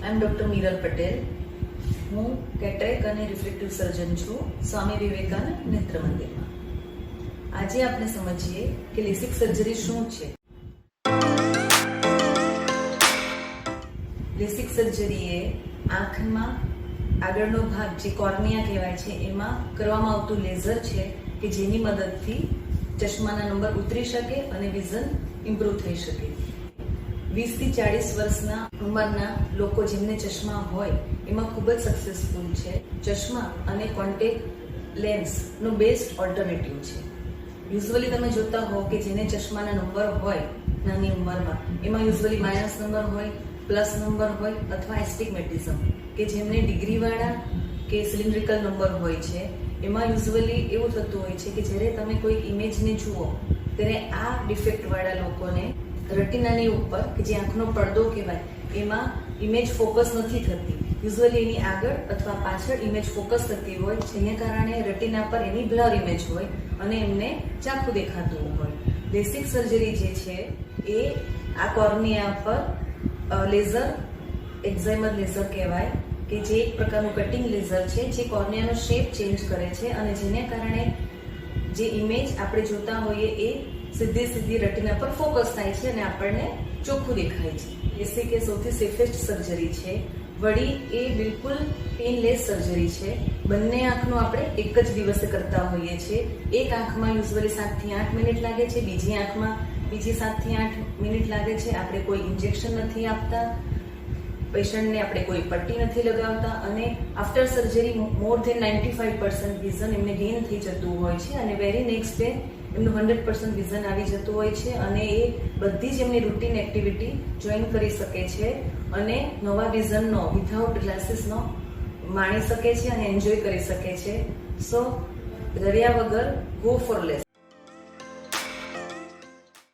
આઈ એમ doctor મીરલ Patel. હું cataract અને refractive સર્જન છું સ્વામી વિવેકાનંદ નેત્ર મંદિરમાં. આજે આપણે સમજીએ કે લેસિક સર્જરી શું છે. લેસિક સર્જરી એ આંખમાં આગળનો ભાગ જે કોર્નિયા કહેવાય છે એમાં કરવામાં આવતું લેઝર છે કે જેની મદદથી ચશ્માના નંબર ઉતરી શકે અને વિઝન ઇમ્પ્રૂવ થઈ શકે. 20 થી 40 વર્ષના ઉંમરના લોકો જેમને ચશ્મા હોય એમાં ખૂબ જ સક્સેસફુલ છે. ચશ્મા અને કોન્ટેક્ટ લેન્સનો બેસ્ટ ઓલ્ટરનેટિવ છે. યુઝ્યુઅલી તમે જોતા હો કે જેને ચશ્માના નંબર હોય નાની ઉંમરમાં એમાં યુઝ્યુઅલી માઇનસ નંબર હોય, પ્લસ નંબર હોય અથવા એસ્ટિગ્મેટિઝમ કે જેમને ડિગ્રીવાળા કે સિલિન્ડ્રિકલ નંબર હોય છે. એમાં યુઝ્યુઅલી એવું થતું હોય છે કે જ્યારે તમે કોઈ ઇમેજને જુઓ ત્યારે આ ડિફેક્ટવાળા લોકોને રેટિનાની ઉપર કે જે આંખનો પડદો કહેવાય એમાં ઇમેજ ફોકસ નથી થતી. યુઝ્યુઅલી એની આગળ અથવા પાછળ ઇમેજ ફોકસ થતી હોય જેને કારણે રેટિના પર એની બ્લર ઇમેજ હોય અને એમને ઝાંખું દેખાતું હોય. લેસિક સર્જરી જે છે એ આ કોર્નિયા પર લેઝર, એક્ઝાઇમર લેઝર કહેવાય કે જે એક પ્રકારનું કટિંગ લેઝર છે જે કોર્નિયાનો શેપ ચેન્જ કરે છે અને જેને કારણે જે ઇમેજ આપણે જોતા હોઈએ એ સીધી રેટિના પર ફોકસ થાય છે અને આપણને ચોખ્ખું દેખાય છે. લેસિક એ સૌથી સેફેસ્ટ સર્જરી છે. વળી એ બિલકુલ પેનલેસ સર્જરી છે. બંને આંખનું આપણે એક જ દિવસે કરતા હોઈએ છીએ. એક આંખમાં યુઝ્યુઅલી 7 થી 8 મિનિટ લાગે છે, બીજી આંખમાં બીજી 7 થી 8 મિનિટ લાગે છે. આપણે કોઈ ઇન્જેક્શન નથી આપતા, પેશન્ટને આપણે કોઈ પટ્ટી નથી લગાવતા અને after surgery more than 95% vision એમને ગેઇન થઈ જતું હોય છે અને વેરી નેક્સ્ટ ડે એમનું 100% વિઝન આવી જતું હોય છે અને એ બધી જ એમની રૂટીન એક્ટિવિટી જોઈન કરી શકે છે અને નવા વિઝનનો વિધાઉટ ગ્લાસીસનો માણી શકે છે અને એન્જોય કરી શકે છે. સો ડર્યા વગર ગો ફોર લેસ.